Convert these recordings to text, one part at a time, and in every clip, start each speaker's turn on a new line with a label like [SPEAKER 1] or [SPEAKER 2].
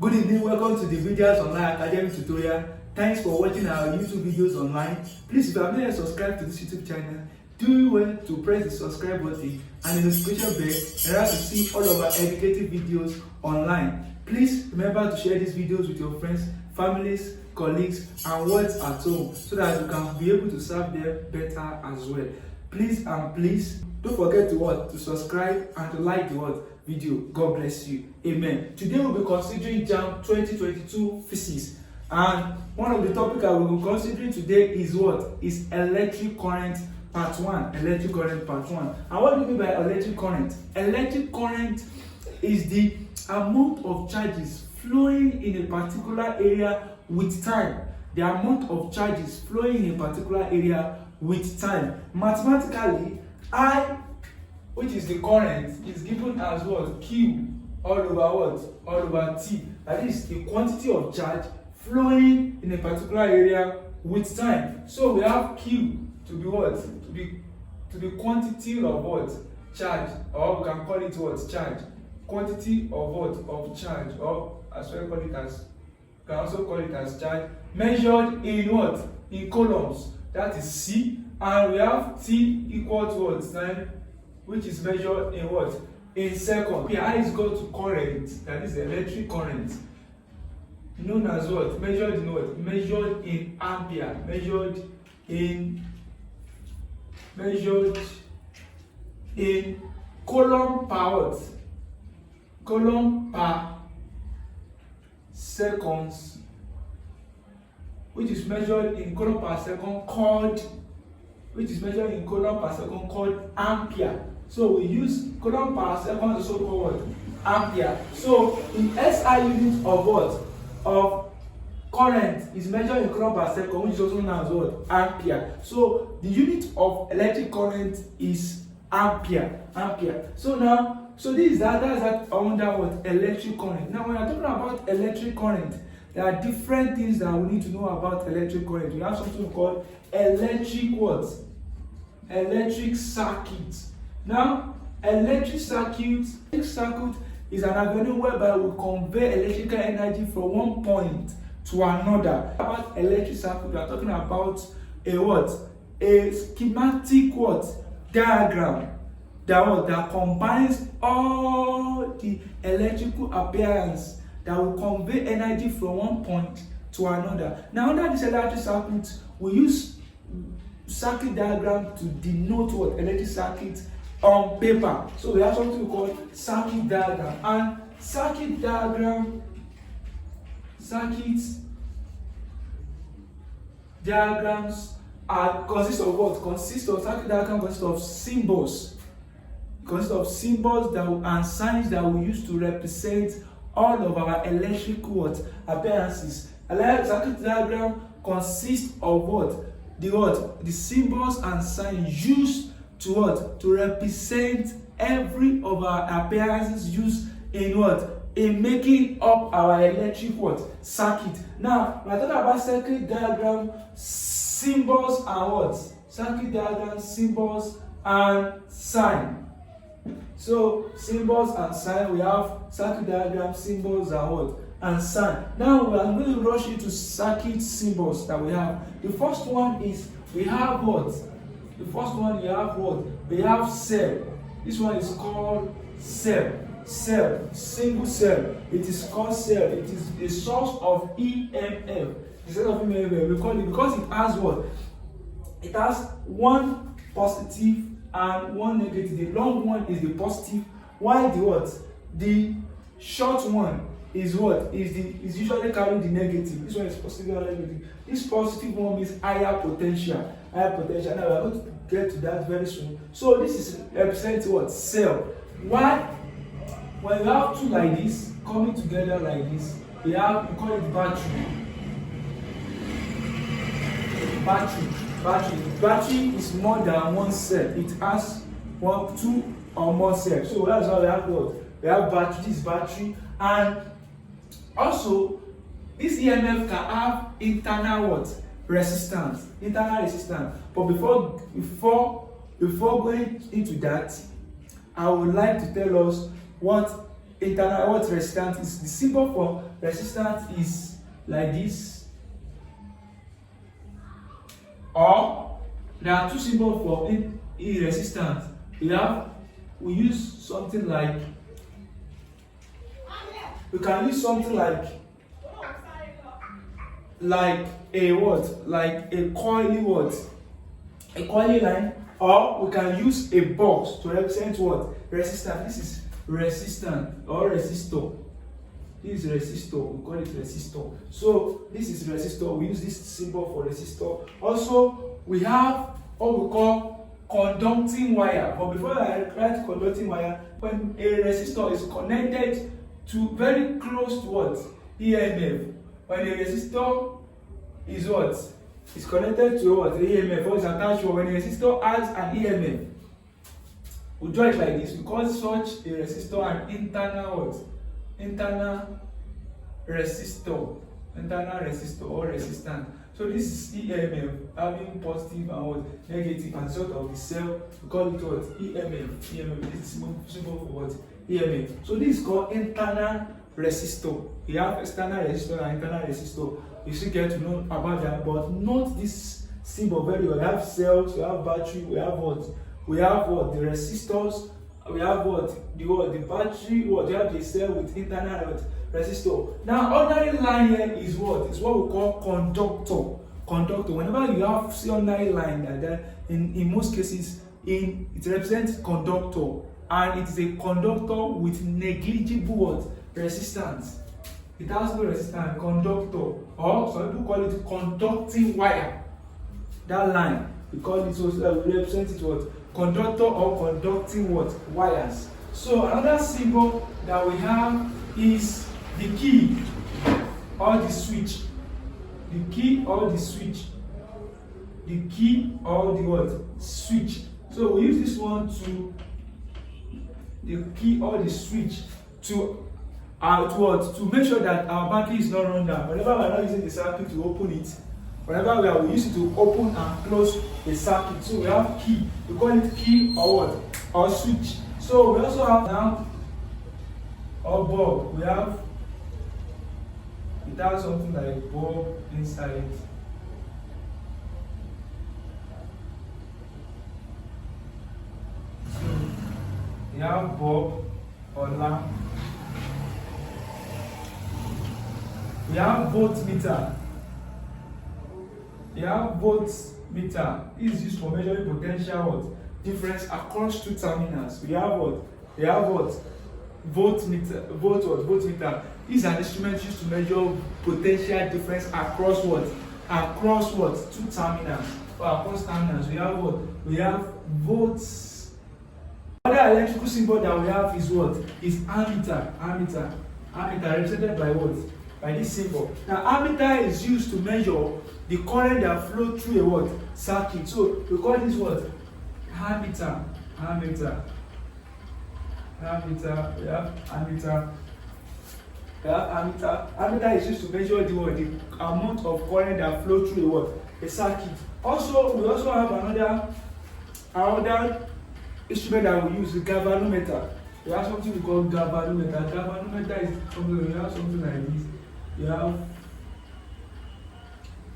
[SPEAKER 1] Good evening, welcome to the Videos Online Academy tutorial. Thanks for watching our YouTube videos online. Please, if you have not yet subscribed to this YouTube channel, do well to press the subscribe button and the notification bell in order to see all of our educative videos online. Please remember to share these videos with your friends, families, colleagues, and words at home so that you can be able to serve them better as well. Please don't forget to subscribe and to like the video. God bless you. Amen. Today we'll be considering JAMB 2022 physics, and one of the topics I will be considering today is electric current part 1. Electric current part 1. And what do you mean by electric current? Electric current is the amount of charges flowing in a particular area with time. The amount of charges flowing in a particular area with time. Mathematically, I, which is the current, is given as Q all over T. That is the quantity of charge flowing in a particular area with time. So we have Q to be to the quantity of charge, or we can call it charge. Quantity of of charge, or as well can also call it as charge, measured in in coulombs. That is C, and we have T equal to time, which is measured in in seconds. I is equal to current, that is electric current, known as measured in measured in ampere, measured in coulomb per coulomb per seconds, which is measured in coulomb per second called ampere. So we use coulomb per second, also called ampere. So in SI unit of current is measured in coulomb per second, which is also known as ampere. So the unit of electric current is ampere. So this is that's under electric current. Now when we are talking about electric current, there are different things that we need to know about electric current. We have something called electric circuit. Now, electric circuit is an avenue whereby we convey electrical energy from one point to another. About electric circuit, we are talking about a schematic diagram that combines all the electrical appearance that will convey energy from one point to another. Now, under this electric circuit, we use circuit diagram to denote electric circuit on paper. So we have something called circuit diagram, and circuit diagrams consist of symbols. And signs that we use to represent all of our electrical appearances. A circuit diagram consists of the symbols and signs used to represent every of our appearances used in making up our electric circuit. Now, when I talk about circuit diagram, symbols and circuit diagram, symbols and sign. So symbols and sign, we have circuit diagram, symbols and sign. Now I'm going to rush into circuit symbols that we have. The first one is we have we have cell. This one is called cell, single cell. It is called cell. It is a source of EMF. Instead of EMF, we call it because it has it has one positive and one negative. The long one is the positive, while the short one is usually carrying the negative. This one is positive and negative. This positive one means higher potential. Now we are going to get to that very soon. So this is represents cell. Why? When you have two like this coming together like this, we call it battery. Battery is more than one cell. It has two or more cells. So that's why we have we have battery. This is battery, and also this EMF can have internal resistance. But before going into that, I would like to tell us what internal what resistance is. The symbol for resistance is like this, or there are two symbols for resistance. We use something like, we can use something like a what, like a coily what, a coily line, or we can use a box to represent what, resistance. This is resistant or resistor. This is resistor, we call it resistor. So this is resistor, we use this symbol for resistor. Also we have what we call conducting wire. But before I write conducting wire, when a resistor is connected to very close to what, EMF, when a resistor is what, is connected to what, the EMF, or is attached to, when a resistor has an EMF, we draw it like this. We call such a resistor an internal what? Internal resistor. Internal resistor or resistant. So this is EMF having positive and what? Negative, and sort of the cell. We call it what? EMF. EMF. This is symbol for what? EMF. So this is called internal resistor. We have external resistor and internal resistor. You should get to know about that, but not this symbol very well. We have cells, we have battery, we have what? We have what? The resistors, we have what? The battery, what? We have the cell with internal resistor. Now, ordinary line here is what? It's what we call conductor. Conductor. Whenever you have see ordinary line like that, in most cases, it represents conductor, and it is a conductor with negligible what? Resistance. It has no resistance. Conductor, or some people call it conducting wire. That line, we call it, so we represent it what? Conductor or conducting what? Wires. So another symbol that we have is the key or the switch. The key or the switch. The key or the what? Switch. So we use this one to, the key or the switch to to make sure that our battery is not run down. Whenever we are not using the circuit to open it, whenever we use it to open and close the circuit. So we have key. We call it key or what? Or switch. So we also have now or bulb. We have, it has something like bulb inside it. So we have bulb or lamp. We have voltmeter. We have voltmeter. This is used for measuring potential what? Difference across two terminals. We have what? We have what? Voltmeter. Voltmeter. This is an instrument used to measure potential difference across what? Across what? Two terminals. Or across terminals. We have what? We have volts. Another electrical symbol that we have is what? Is ammeter. Ammeter. Ammeter represented by what? By this symbol. Now, ammeter is used to measure the current that flows through a what? Circuit. So we call this what? Ammeter. Ammeter. Ammeter. We have ammeter. We have ammeter. Ammeter is used to measure the what? The amount of current that flows through a what? A circuit. Also, we also have another instrument that we use, the galvanometer. We have something we call galvanometer. Galvanometer is something, we have something like this. You have,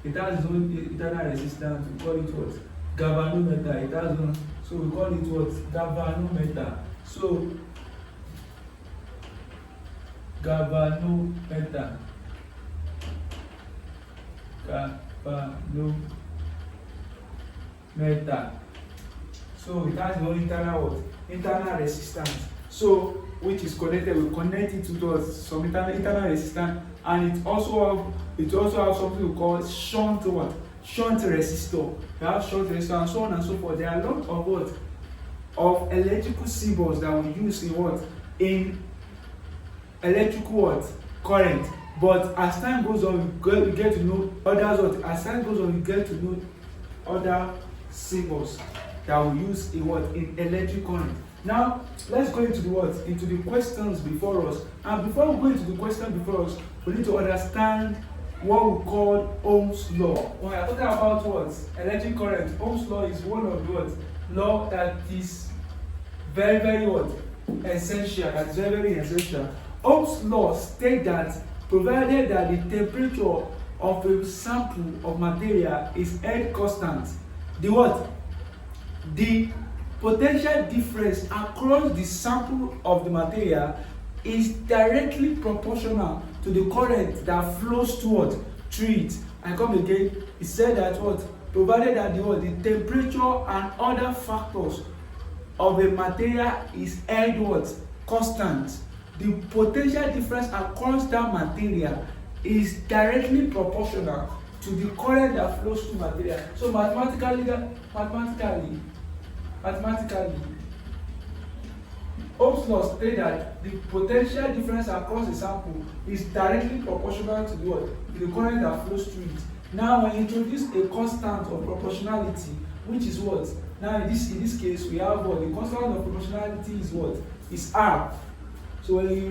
[SPEAKER 1] it has its own internal resistance. We call it what? Galvanometer. It has one, so we call it what? Galvanometer. So galvanometer. Galvanometer. So it has one internal what? Internal resistance. So which is connected, we connect it to some internal resistance, and it also has something we call shunt what? Shunt resistor. We have shunt resistor and so on and so forth. There are a lot of what? Of electrical symbols that we use in what? In electrical what? Current. But as time goes on, we get to know others what? As time goes on, we get to know other symbols that we use in what? In electric current. Now, let's go into the what? Into the questions before us. And before we go into the question before us, we need to understand what we call Ohm's law. When we are talking about what? Electric current. Ohm's law is one of the what? Law that is very, very what? essential. That's very, very essential. Ohm's law states that provided that the temperature of a sample of material is held constant, the what? The potential difference across the sample of the material is directly proportional to the current that flows through it. I come again. It said that what? Provided that the temperature and other factors of a material is held what? Constant. The potential difference across that material is directly proportional to the current that flows through material. So mathematically, Ohm's law states that the potential difference across the sample is directly proportional to the what? To the current that flows through it. Now, when you introduce a constant of proportionality, which is what? Now, in this case, we have what? The constant of proportionality is what? Is R. So when you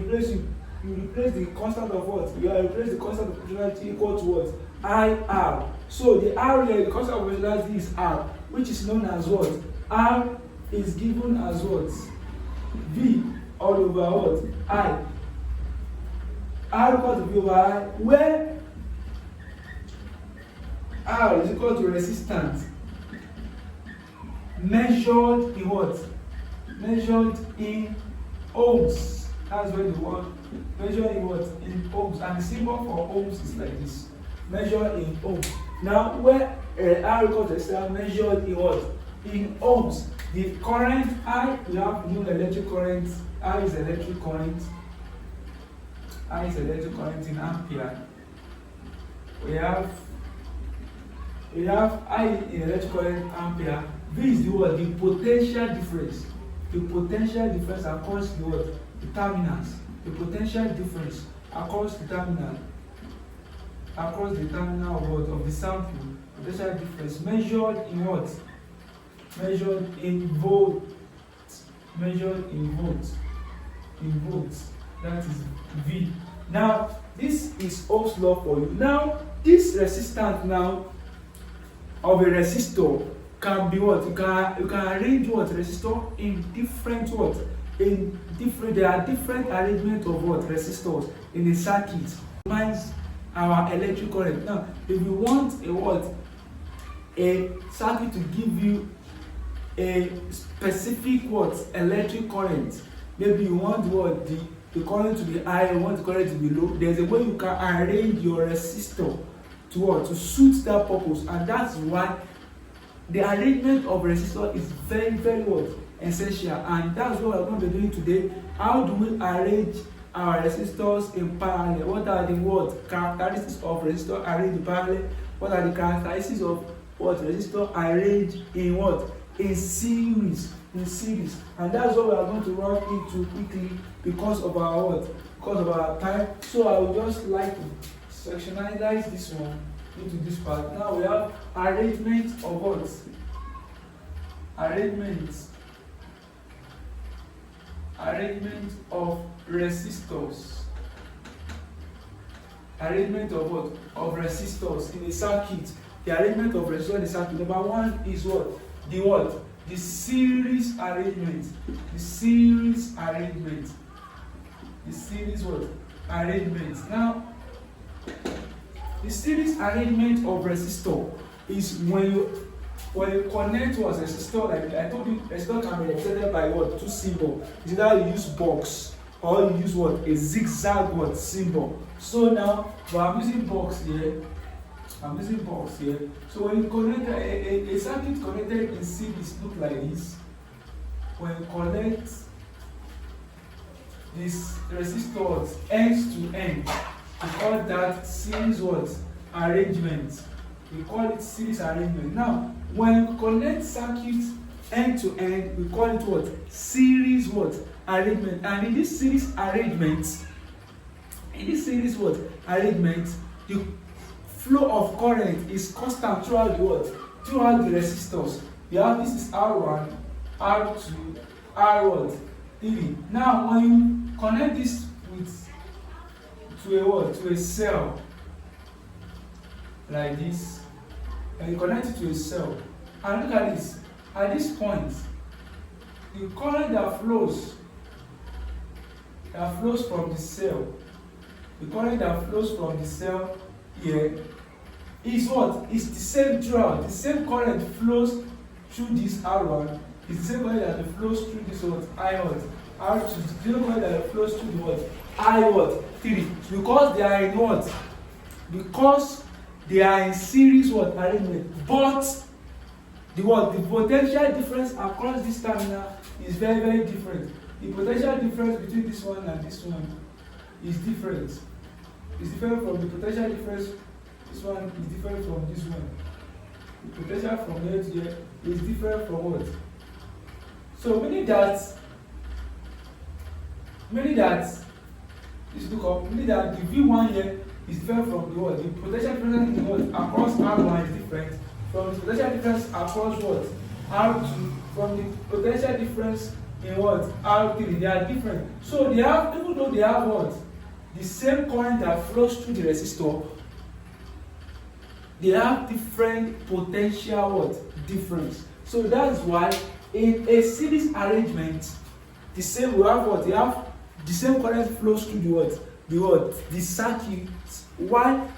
[SPEAKER 1] replace the constant of what? You replace the constant of proportionality equal to what? IR. So the R here, the constant of proportionality is R, which is known as what? R is given as what? V all over what? I. R equal to V over I, where R is equal to resistance measured in what? Measured in ohms. That's where the word measured in what? In ohms. And the symbol for ohms is like this. Measured in ohms. Now, where R equal to resistance measured in what? In ohms. The current I, we have new electric current. I is electric current. I is electric current in ampere. We have I in electric current ampere. V is the what? The potential difference. The potential difference across the what? The terminals. The potential difference across the terminal. Across the terminal of what? Of the sample. Potential difference measured in what? Measured in volts. Measured in volts. In volts. That is V. Now, this is Ohm's law for you. Now, this resistance now of a resistor can be what? You can arrange what? Resistor in different what? In different, there are different arrangement of what? Resistors in a circuit. Minus our electric current. Now, if you want a what? A circuit to give you a specific what? Electric current. Maybe you want what? The current to be high, you want the current to be low. There's a way you can arrange your resistor to what? To suit that purpose. And that's why the arrangement of resistor is very, very what? Essential. And that's what we're going to be doing today. How do we arrange our resistors in parallel? What are the what? Characteristics of resistor arranged in parallel? What are the characteristics of what? Resistor arranged in what? In series. In series. And that's what we are going to run into quickly because of our what? Because of our time. So I would just like to sectionalize this one into this part. Now we have arrangement of what? Arrangement of resistors. Arrangement of what? Of resistors in a circuit. The arrangement of resistors in a circuit. Number one is what? The what? The series arrangement. The series arrangement. The series what? Arrangement. Now, the series arrangement of resistor is when you connect to a resistor, like I told you, resistor can be represented by what? Two symbols. It's either you use box or you use what? A zigzag what? Symbol. So now, I'm using box here. I'm using box here. So when you connect a circuit connected in series look like this. When you connect these resistors end to end, we call that series what? Arrangement. We call it series arrangement. Now, when you connect circuits end to end, we call it what? Series what? Arrangement. And in this series arrangement, the flow of current is constant throughout the what? Throughout the resistors. You have this is R1, R2, R1, TV. Now, when you connect this to a what? To a cell like this, and you connect it to a cell, and look at this. At this point, the current that flows that flows from the cell, the current that flows from the cell here is what? Is the same throughout. The same current flows through this R1. It's the same current that flows through this what? I0. R2. The same current that flows through the what? I3. Because they are in what? Because they are in series what? Arrangement. But the what? The potential difference across this terminal is very, very different. The potential difference between this one and this one is different. It's different from the potential difference. This one is different from this one. The potential from here to here is different from what? So meaning that this look up, meaning that the V1 here is different from the what? The potential difference in what? Across R1 is different from the potential difference across what? R2, from the potential difference in what? R3. They are different. So they have, even though they have what? The same current that flows through the resistor, they have different potential what? Difference. So that's why in a series arrangement, the same we have what? They have the same current flows through the what? The what? The circuit, while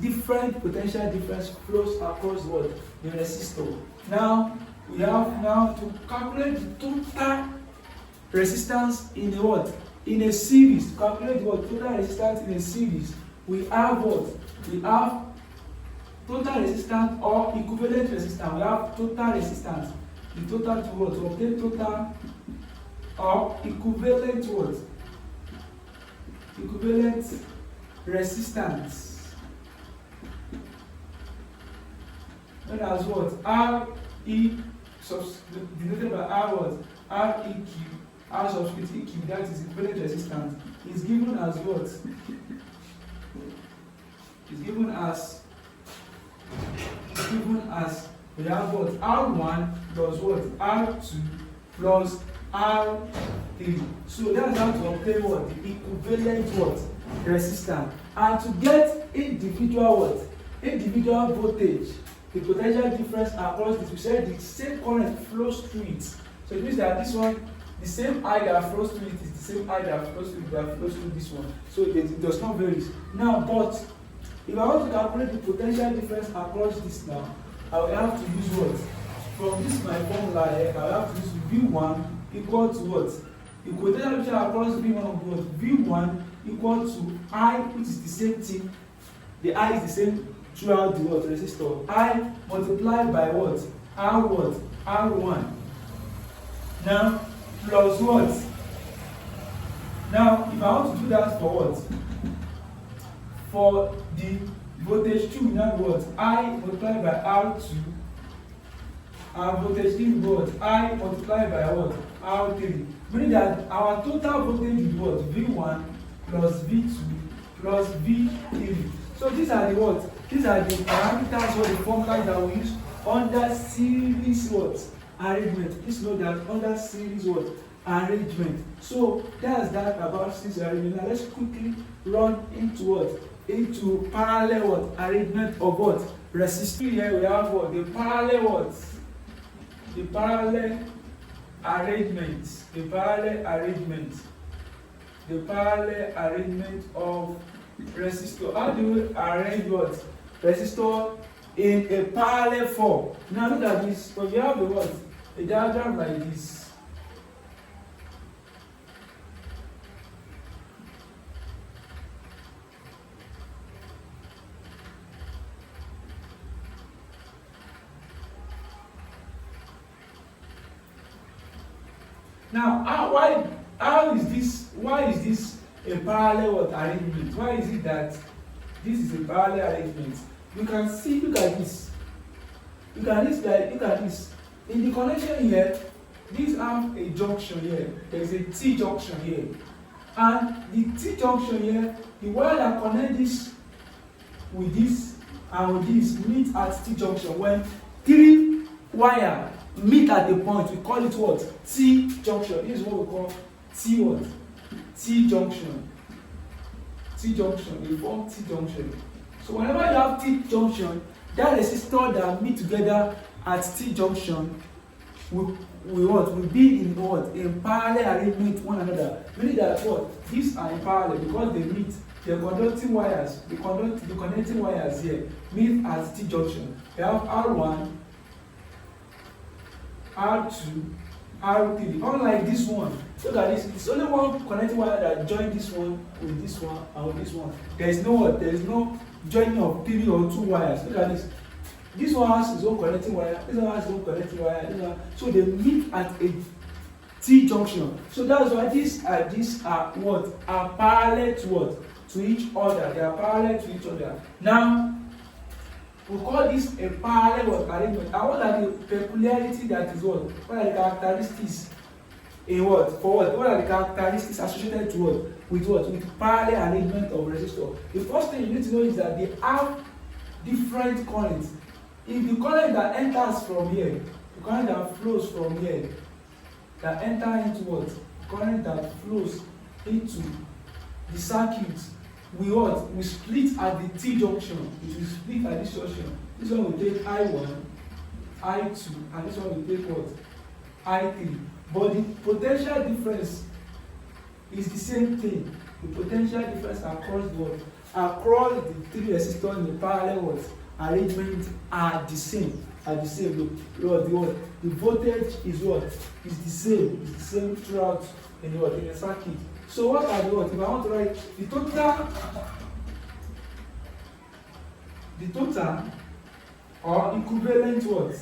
[SPEAKER 1] different potential difference flows across what? The resistor. Now we have now to calculate the total resistance in a what? In a series. To calculate what? Total resistance in a series. We have what? We have total resistance or equivalent resistance. We have total resistance. The total to what? To obtain total or equivalent what? Equivalent resistance. Known as what? R E denoted by R what? R E Q. R subscript E Q, that is equivalent resistance, is given as what? Is given as we have what? R1 plus what? R2 plus R3. So that's how to obtain what? The equivalent what? Resistance. And to get individual what? Individual voltage, the potential difference across this, we said the same current flows through it. So it means that this one, the same I that flows through it is the same I that flows through this one. So it does not vary. Now, but if I want to calculate the potential difference across this now, I will have to use what? From this my formula here, I will have to use V1 equal to what? The potential difference across V1 of what? V1 equal to I, which is the same thing. The I is the same throughout the what? Resistor. I multiplied by what? R what? R1. Now, plus what? Now, if I want to do that for what? For the voltage 2, now what? I multiplied by R2. And voltage 3 what? I multiplied by what? R3. Meaning that our total voltage is what? V1 plus V2 plus V3. So these are the what? These are the parameters or the formulas that we use under series what? Arrangement. Please note that under series what? Arrangement. So that's that about series arrangement. Now let's quickly run into what? Into parallel what? Arrangement of what? Resistor. Here we have what? The parallel what? The parallel arrangement. The parallel arrangement. The parallel arrangement of resistor. How do we arrange what? Resistor in a parallel form. Now look at this. When you have the what? A diagram like this. Now, why is this a parallel what arrangement? Why is it that this is a parallel arrangement? You can see, look at this. Look at this. In the connection here, these have a junction here. There is a T junction here. And the T junction here, the wire that connects this with this and with this meet at T junction. When three wire meet at the point, we call it what? T junction. This is what we call T what? T junction. T junction. We form T junction. So whenever you have T junction, that resistor that meet together at T junction will be in what? In parallel arrangement one another. Meaning that what? These are in parallel because they meet. The conducting wires, the connecting wires here meet at T junction. We have R1, R2, R3. Unlike this one, look at this. It's only one connecting wire that join this one with this one and with this one. There is no joining of 3 or 2 wires. Look at this. This one has its own connecting wire. This one has its own connecting wire. So they meet at a T junction. So that's why these are what? Are parallel to what? To each other. They are parallel to each other. Now, we call this a parallel arrangement. And what are the peculiarity that is what? What are the characteristics in what? For what? What are the characteristics associated to what? With what? With parallel arrangement of resistors. The first thing you need to know is that they have different currents. If the current that enters from here, the current that flows from here, that enter into what? The current that flows into the circuit, we split at the T junction. It will split at this junction. This one will take I1, I2, and this one will take what? I3. But the potential difference is the same thing. The potential difference across the what? Across the 3 resistors in the parallel what? Arrangement are the same. The voltage is what? Is the same. It's the same throughout in the circuit. So what are the what? If I want to write the total or equivalent what?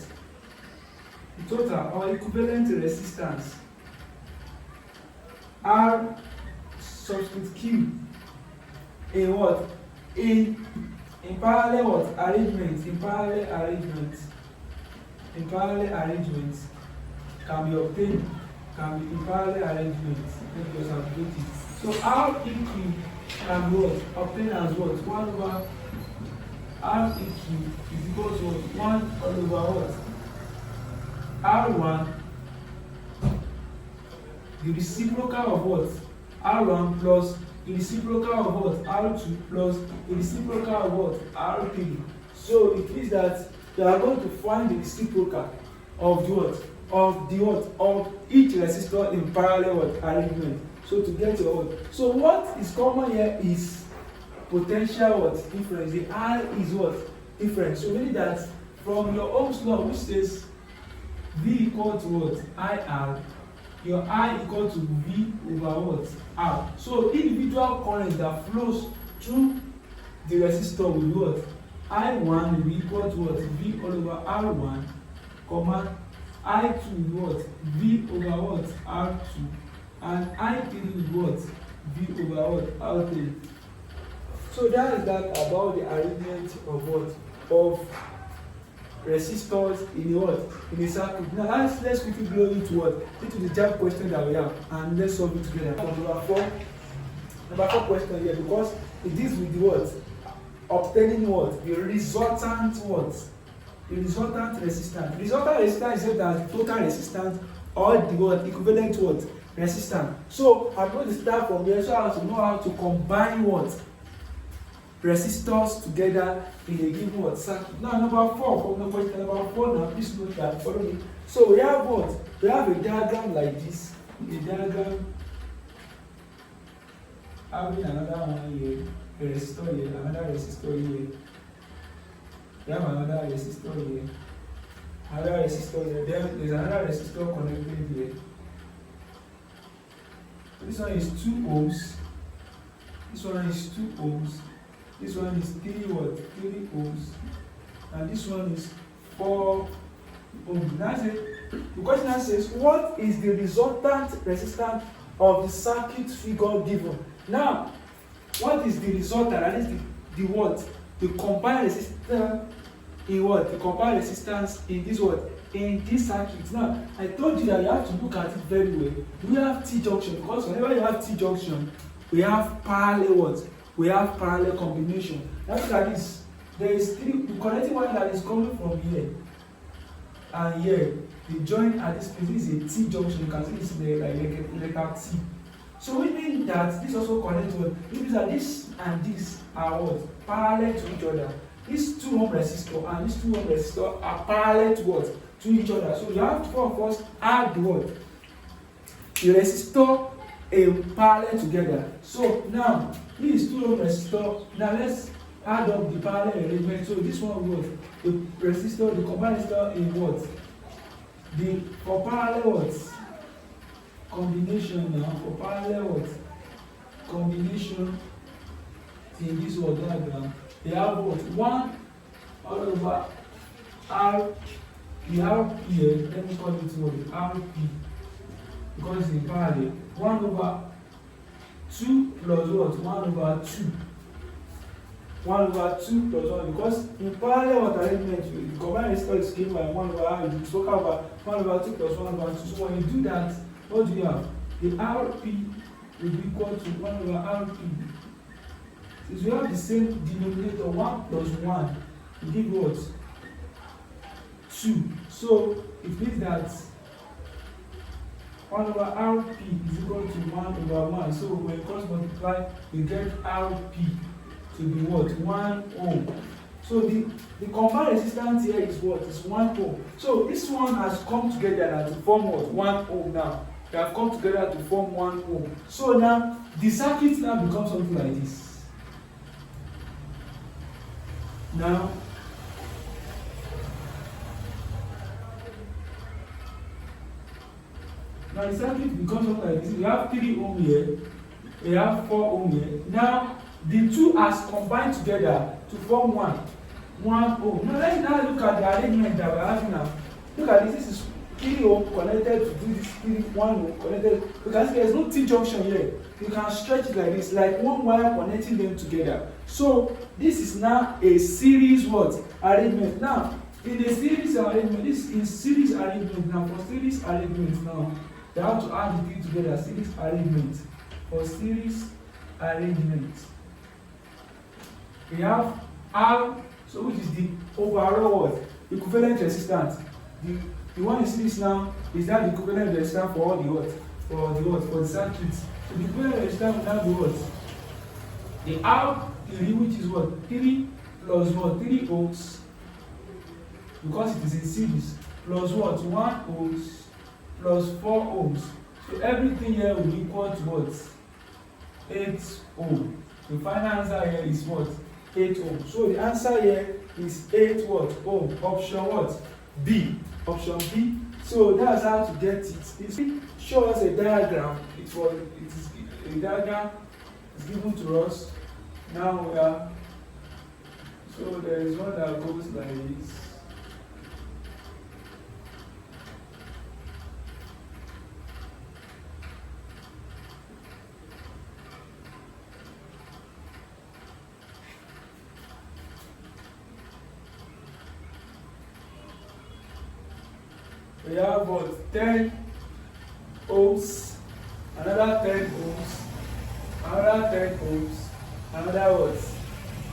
[SPEAKER 1] The total or equivalent resistance R subscript Q in what? In parallel what? Arrangements. In parallel arrangements can be obtained. Can be in parallel arrangements. Let us update it. So R eq can be what? Obtained as what? 1 over R eq is equal to 1 all over what? R1, the reciprocal of what? R1 plus the reciprocal of what? R2 plus the reciprocal of what? R3. So it means that you are going to find the reciprocal of the what? Of each resistor in parallel what? Arrangement. So to get your what? So what is common here is potential what? Difference. The R is what? Different. So meaning that from your Ohm's law, which says V equal to what? IR, your I equal to V over what? R. So individual current that flows through the resistor will be what? I1 will be equal to what? V all over R1, comma I2 will be what? V over what? R2, and I3 will be what? V over what? R3. So that is that about the arrangement of what? Of resistors in what? In a circuit. Now let's quickly go into what? Into the JAMB question that we have, and let's solve it together. Number four question here, because it deals with the what? Obtaining what? The resultant what? The resultant resistance. The resultant resistance is the total resistance or the what? Equivalent what? Resistance. So I'm going to start from here, so I have to know how to combine what? Resistors together in a given what? Circuit. Now number 4, from the question number 4 now, please note that, follow me. So we have what? We have a diagram like this. A diagram having another one here, a resistor here, another resistor here. We have another resistor here. Another resistor here. There's another resistor connected here. This one is 2 ohms. This one is 2 ohms. This one is 3 what? 3 ohms. And this one is 4 ohms. That's it. The question now says, what is the resultant resistance of the circuit figure given? Now, what is the resultant? That is the what? The combined resistance in what? The combined resistance in this what? In this circuit. Now, I told you that you have to look at it very well. We have T junction, because whenever you have T junction, we have parallel what? We have parallel combination. Now look at this. There is the connecting wire that is coming from here and here. They join at this place. This is a T junction. You can see this is like a T. So we mean that this also connects what? It means that this and this are what? Parallel to each other. These 2 ohm resistor and these 2 ohm resistor are parallel to what? to each other. So you have to first add the what? The resistor in parallel together. So now this is 2 ohm resistor. Now let's add up the parallel arrangement. So this one what? The resistor, the combined resistor in what? The for parallel what? Combination now. For parallel what? Combination in this what diagram. They have what? 1 all over R. The RP here, let me call it what? RP. Because it's in parallel. 1 over 2 plus what? 1 over 2. 1 over 2 plus 1. Because in parallel what arrangement, the combined resistor is given by 1 over R. You spoke about 1 over 2 plus 1 over 2. So when you do that, what do you have? The RP will be equal to 1 over RP. Since we have the same denominator, 1 plus 1, we give what? 2. So it means that 1 over RP is equal to 1 over 1. So when we cross multiply, we get RP to be what? 1 ohm. So the combined resistance here is what? Is 1 ohm. So this one has come together to form what? 1 ohm now. They have come together to form 1 ohm. So now the circuit now becomes something like this. Now the circuit becomes something like this. We have 3 ohm here, we have 4 ohm here. Now the two has combined together to form 1 ohm. Now let's now look at the arrangement that we're having now. Look at this. This is 3 ohm connected to this 1 ohm connected. You can see there's no T junction here. You can stretch it like this, like one wire connecting them together. So this is now a series what? Arrangement. Now in a series arrangement, this is series arrangement. Now for series arrangement now, they have to add the 3 together. Series arrangement. For series arrangement, we have R, so which is the overall what? Equivalent resistance. The one in series now is that the equivalent resistance for all the what? For the circuit. So the equivalent resistance will now be what? The R3, which is what? 3 plus what? 3 ohms. Because it is in series. Plus what? 1 ohms plus 4 ohms. So everything here will be equal to what? 8 ohm. The final answer here is what? 8 ohm. So the answer here is 8 what? Ohm. Option what? B. Option B. So that's how to get it. It shows us a diagram. A diagram is given to us. Now we are. So there is one that goes like this. We have what? 10 ohms, another 10 ohms, another 10 ohms, another what?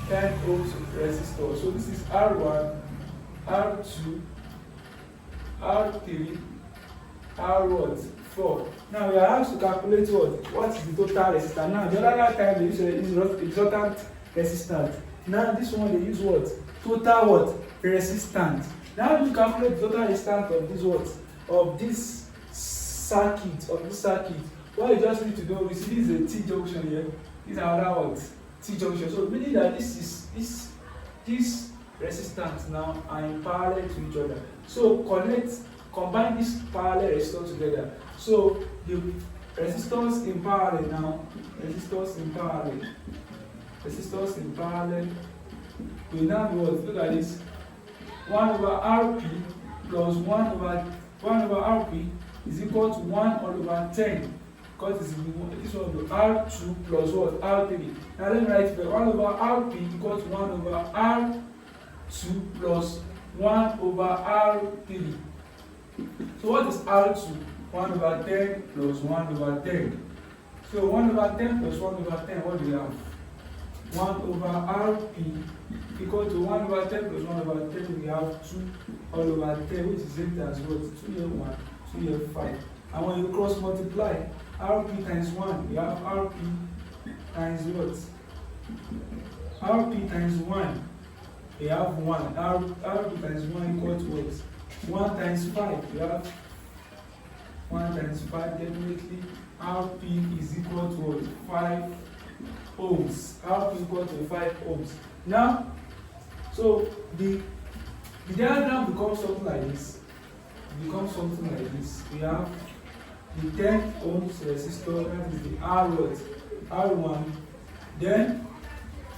[SPEAKER 1] 10 ohms resistor. So this is R1, R2, R3, R4. Now we are asked to calculate what is the total resistance. Now the other time they use resultant resistance. Now this one they use what? Total what? Resistance. Now you calculate the total resistance of this what? Of this circuit. What you just need to do is this is a T junction here. This is another what? T junction. So meaning that this resistance now are in parallel to each other. So combine this parallel resistors together. So the resistors in parallel now, resistors in parallel will now be what? Look at this. 1 over RP plus 1 over RP is equal to 1 all over 10. Because this one will be R2 plus what? R3. Now let me write it. 1 over RP equals 1 over R2 plus 1 over R3. So what is R2? 1 over 10 plus 1 over 10. So 1 over 10 plus 1 over 10, what do we have? 1 over RP equal to 1 over 10 plus 1 over 10, we have 2 all over 10, which is same as what? 2 here 1, 2 here 5. And when you cross multiply, RP times 1, we have RP times what? RP times 1, we have 1. RP times 1 equal to what? 1 times 5, we have 1 times 5, definitely Rp is equal to 5 ohms. Rp equal to 5 ohms. Now, so the diagram becomes something like this. We have the 10 ohms resistor, that is the R1. Then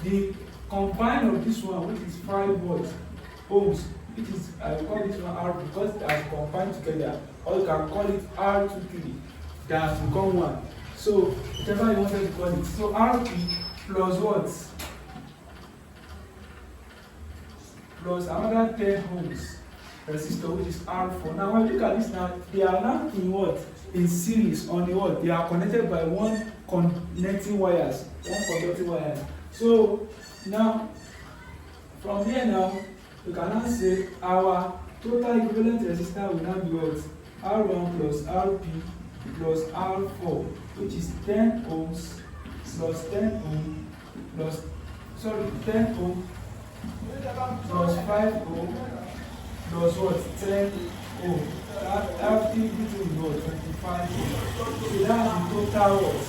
[SPEAKER 1] the combine of this one, which is 5 ohms, which is, I call this one R because they are combined together, or you can call it R23, that has become 1. So whatever you wanted to call it. So Rp plus what? Plus another 10 ohms resistor, which is R4. Now when you look at this now, they are now in what? In series on the what? They are connected by one conducting wires. So now from here now, we can now say our total equivalent resistance will now be what? R1 plus Rp plus R4, which is 10 ohms plus 10 ohm plus 10 ohm plus 5 ohm plus what? 10 ohm. Everything is what? 25 ohm. So that's the total what?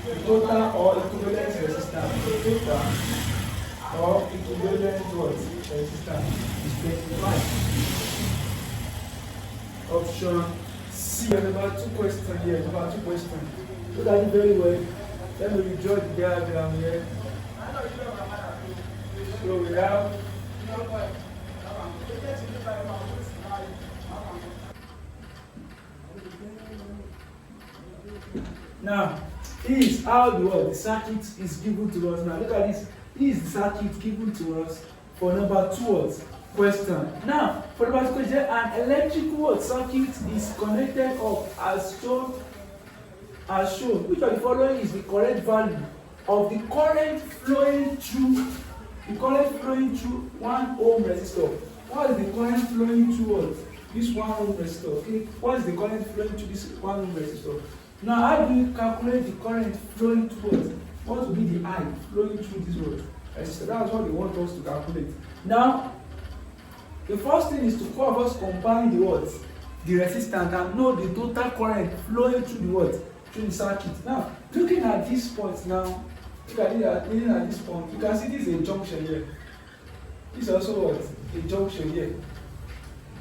[SPEAKER 1] The total or equivalent resistance. The total or equivalent what? Resistance is 25. Option C. Number 2 question here. Number 2 question. Look at it very well. Let me redraw the diagram here. So we have now, this is how the circuit is given to us. Now look at this. This is the circuit given to us for number 2 question. Now, for number 2 question, an electrical circuit is connected up as shown. Which of the following is the correct value of the current flowing through 1 ohm resistor? What is the current flowing through what? This 1 ohm resistor. Okay, what is the current flowing through this 1 ohm resistor? Now, how do you calculate the current flowing through what? What will be the I flowing through this resistor? That's what they want us to calculate. Now, the first thing is to combine the what? The resistance, and know the total current flowing through the what? Through the circuit. Now, looking at this point now, looking at this point, you can see this is a junction here. This is also what? A junction here.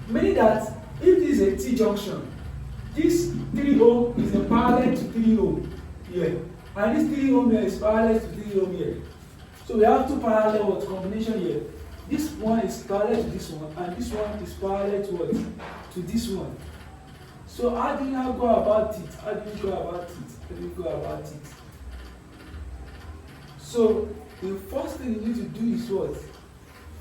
[SPEAKER 1] Meaning that if this is a T junction, this 3 ohm is a parallel to 3 ohm here. And this 3 ohm here is parallel to 3 ohm here. So we have 2 parallel what? Combination here. This one is parallel to this one, and this one is parallel to what? To this one. So how do you now go about it? So the first thing you need to do is what?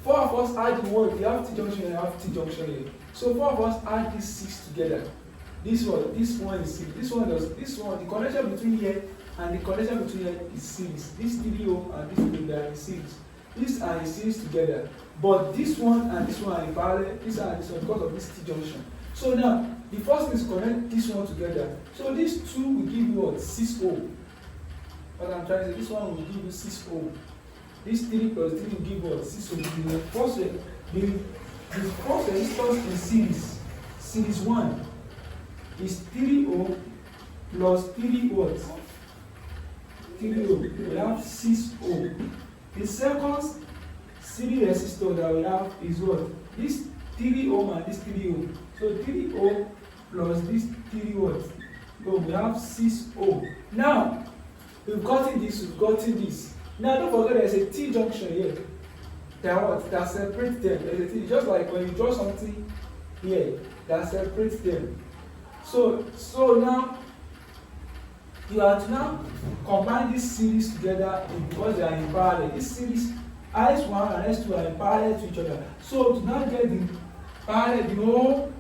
[SPEAKER 1] 4 of us add the word. You have T junction and you have T junction here. So 4 of us add these 6 together. This one is 6. This one, the connection between here and the connection between here is series. This 3 ohm and this 3 ohm are series. These are in series together. But this one and this one are in parallel. This and this one because of this T junction. So now the first thing is connect this one together. So these 2 will give you what? 6 ohm. What I'm trying to say, this one will give you 6 ohm. This 3 plus 3 will give what? 6 ohm. The first resistance in series 1 is 3 ohm plus 3 watts. 3 ohm. We have 6 ohm. The second series resistor that we have is what? This 3 ohm and this 3 ohm. So 3 ohm plus this 3 watts. So we have 6 ohm. Now, we've gotten this. Now don't forget there's a T junction here. That separates them. There's a T, just like when you draw something here, that separates them. So now you have to now combine this series together because they are in parallel. This series S1 and S2 are in parallel to each other. So to now get the parallel, the whole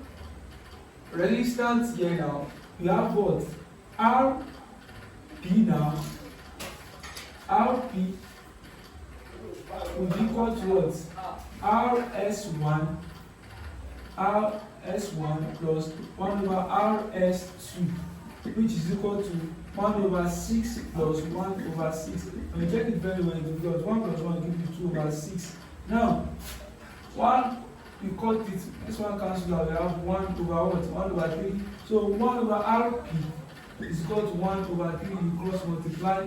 [SPEAKER 1] resistance here now, you have what? Rp now. Rp will be equal to what? Rs1 plus 1 over Rs2, which is equal to 1 over 6 plus 1 over 6. When you check it very well, because 1 plus 1 gives you 2 over 6. Now, 1 you cut it, this one cancels out, we have 1 over what? 1 over 3. So 1 over Rp is equal to 1 over 3, you cross multiply,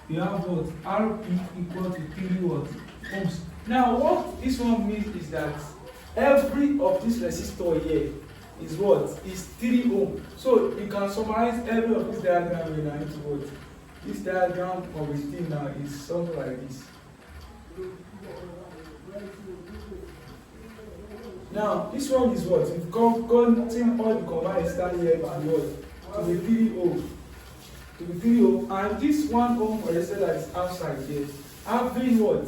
[SPEAKER 1] you have what? Rp equal to 3 what? Ohms. Now what this one means is that every of this resistor here is what? Is 3 ohm. So you can summarize every of this diagram here now into what? This diagram of this thing now is something like this. Now this one is what? We've gotten all the combined resistance here by what? To be 3 ohm. To be 3 ohm, and this 1 ohm resistor that is outside here, having what?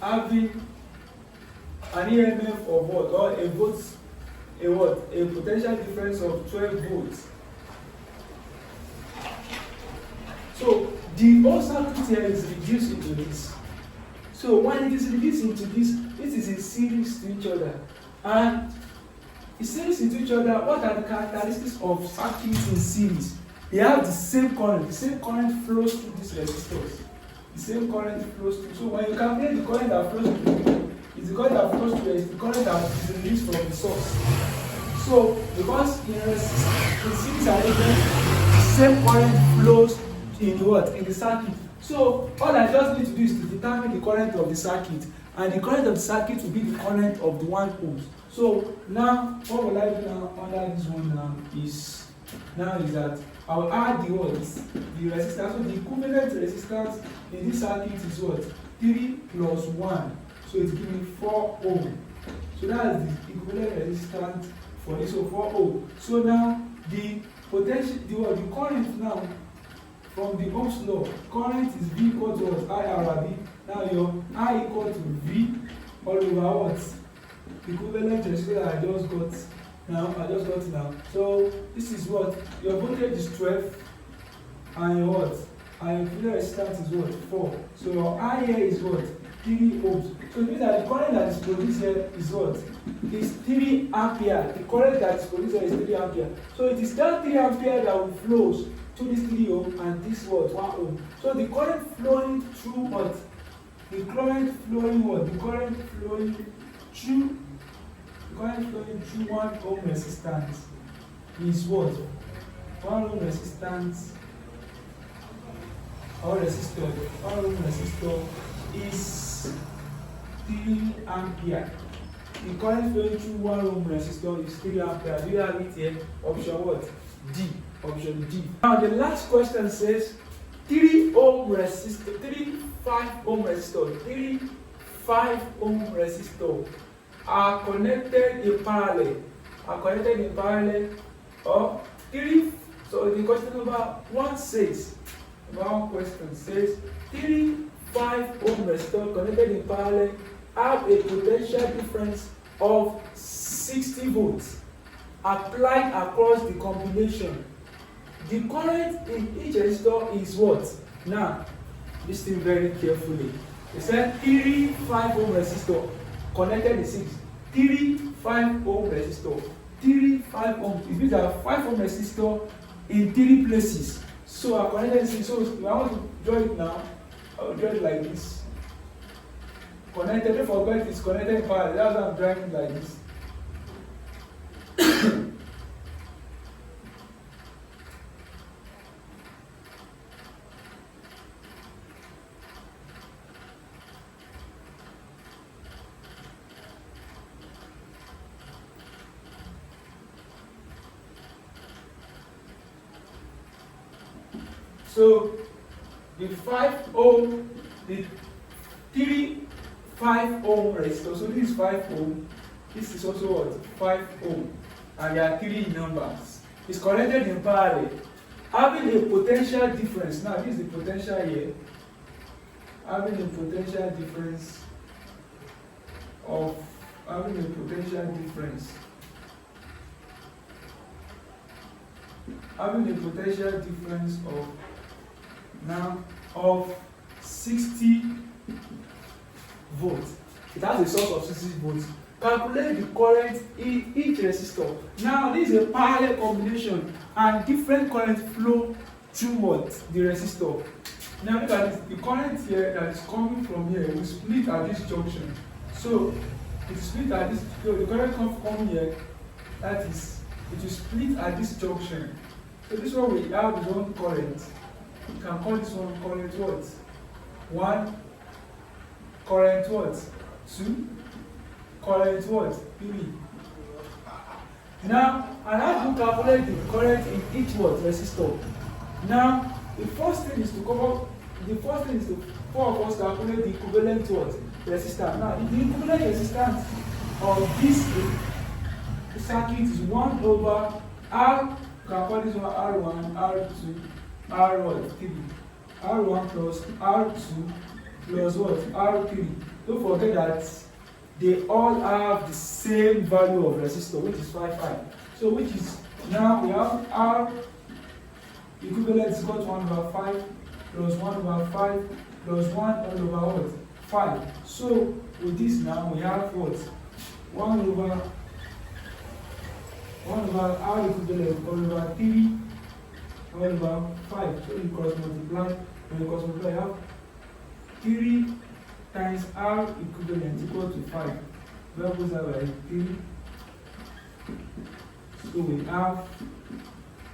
[SPEAKER 1] Having an EMF of what? Or a volt, a what? A potential difference of 12 volts. So the whole circuit here is reduced into this. So when it is reduced into this, it is in series to each other. And in series to each other, what are the characteristics of circuits in series? They have the same current. The same current flows through these resistors. The same current flows through. So when you calculate the current that flows through, it's the current that flows through is the current that is released from the source. So because in series arrangement, the same current flows in what? In the circuit. So all I just need to do is to determine the current of the circuit, and the current of the circuit will be the current of the 1 ohm. So now what will I do now under this one now is that I will add the what? The resistance. So the equivalent resistance in this circuit is what? 3 plus 1. So it gives me 4 ohm. So that is the equivalent resistance for this. So 4 ohm. So now the potential, the current now from the Ohm's law, current is V equal to what? I over V. Now your I equal to V all over what? Equivalent resistance that I just got now. So this is what? Your voltage is 12 and your what? And your equivalent resistance is what? 4. So your I here is what? 3 ohms. So it means that the current that is produced here is what? Is 3 ampere. The current that is produced here is 3 ampere. So it is that 3 ampere that will flows to this 3 ohm and this what? 1 ohm. So the current flowing through what? The current flowing what? The current flowing through 1 ohm resistance is what? 1 ohm resistance or resistor. 1 ohm resistor is 3 ampere. The current flowing through 1 ohm resistor is 3 ampere. Do you have it here? Option what? D. Option D. Now the last question says 3 ohm resistor, 5 ohm resistor, 5 ohm resistor are connected in parallel. Or 3. So the question number 1 says, 5 ohm resistor connected in parallel have a potential difference of 60 volts applied across the combination. The current in each resistor is what? Now, listen very carefully. It said 5 ohm resistor connected in 6. 5 ohm resistor. 5 ohm. It means that 5 ohm resistor in 3 places. So I connected in 6. So if I want to draw it now, I will draw it like this. Connected. Don't forget it's connected in parallel. That's why I'm drawing it like this. So the 5 ohm, the 5 ohm resistor. So this is 5 ohm. This is also what? 5 ohm. And there are 3 numbers. It's connected in parallel. Having a potential difference. Now this is the potential here. Having a potential difference of of 60 volts. It has a source of 60 volts. Calculate the current in each resistor. Now this is a parallel combination and different current flow through what? The resistor. Now look at this. The current here that is coming from here will split at this junction. So it split at this, so the current come here, that is, it will split at this junction. So this one we have is one current. You can call this one current what? 1, current what? 2, current what? 3. Now, I have to calculate the current in each what? Resistor. Now, the first thing is to for us calculate the equivalent what? Resistance. Now, the equivalent resistance of this circuit is 1 over R. You can call this one R1, R2, R3. R1 plus R2 plus what? R3. Don't forget that they all have the same value of resistor, which is 5. So, which is now we have R equivalent is equal to 1 over 5 plus 1 over 5 plus 1 over what? 5. So with this now we have what? 1 over R equivalent 1 over 3 1 over 5. So you cross multiply. When you cross multiply, you have 3 times R equivalent equal to 5. That goes out by 3. So we have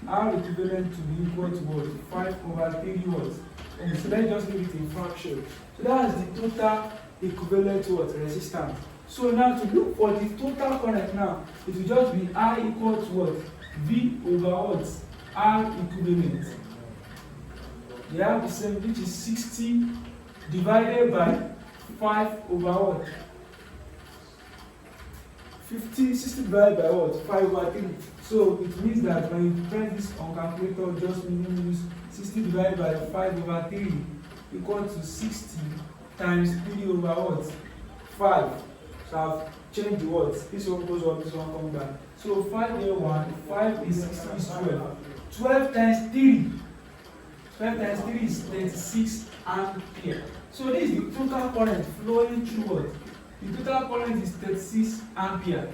[SPEAKER 1] R equivalent to be equal to what? 5 over 3 what? And so let's just leave it in fraction. So that's the total equivalent to what? Resistance. So now to look for the total current now, it will just be I equal to what? V over what? R equivalent. They have the same, which is 60 divided by 5 over what? 60 divided by what? 5 over 3. So it means that when you press this on calculator, just use 60 divided by 5 over 3 equal to 60 times 3 over what? 5. So I've changed the words. This one goes up, this one comes back. So 5 here 1, 5 is 60 is 12. 12 times 3. 12 times 3 is 36 ampere. So this is the total current flowing through what? The total current is 36 ampere.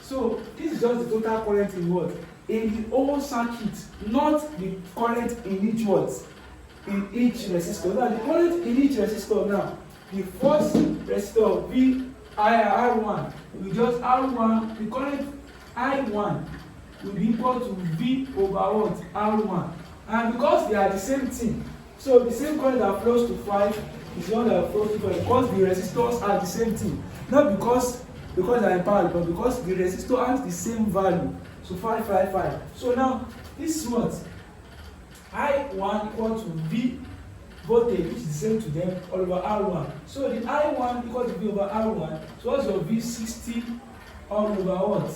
[SPEAKER 1] So this is just the total current in what? In the whole circuit, not the current in each what? In each resistor. Now the current in each resistor now, the first resistor R1, we just R1, the current I1 will be equal to V over what? R1. And because they are the same thing, so the same current that flows to 5 is the one that flows to 12, because the resistors are the same thing. Not because they are in parallel, but because the resistor has the same value. So 5, 5, 5. So now this is what? I1 equal to V voltage, which is the same to them, all over R1. So the I1 equal to V over R1. So what's your V? 60 all over what?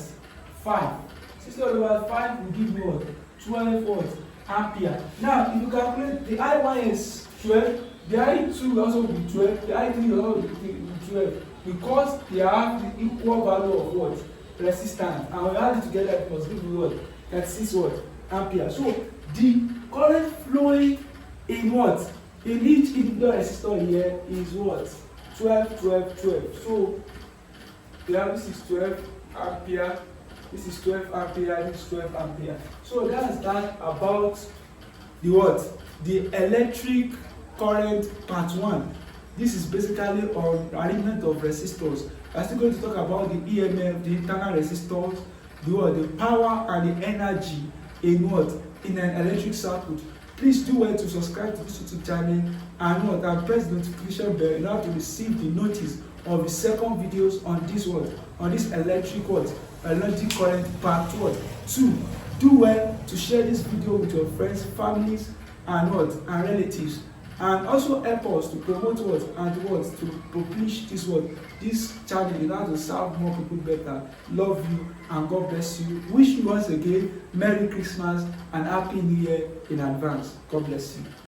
[SPEAKER 1] 5. 60 all over 5 will give you what? 12 what? Ampere. Now if you calculate, the I1 is 12, the I2 will also be 12, the I3 will also be 12, because they have the equal value of what? Resistance. And when you add it together, it must give you what? 36 what? Ampere. So the current flowing in what? In each individual resistor here is what? 12, 12, 12. So we have this is 12 ampere, this is 12 ampere, this is 12 ampere. So that's that about the what? The electric current part 1. This is basically on arrangement of resistors. I'm still going to talk about the EMF, the internal resistors, the power and the energy in what? In an electric circuit. Please do well to subscribe to this YouTube channel and press the notification bell in order to receive the notice of the second videos on this what? On this electric what? Electric current part 2. Do well to share this video with your friends, families, and what? And relatives. And also help us to promote what? And what? To publish this what? This channel in order to serve more people better. Love you and God bless you. Wish you once again Merry Christmas and Happy New Year in advance. God bless you.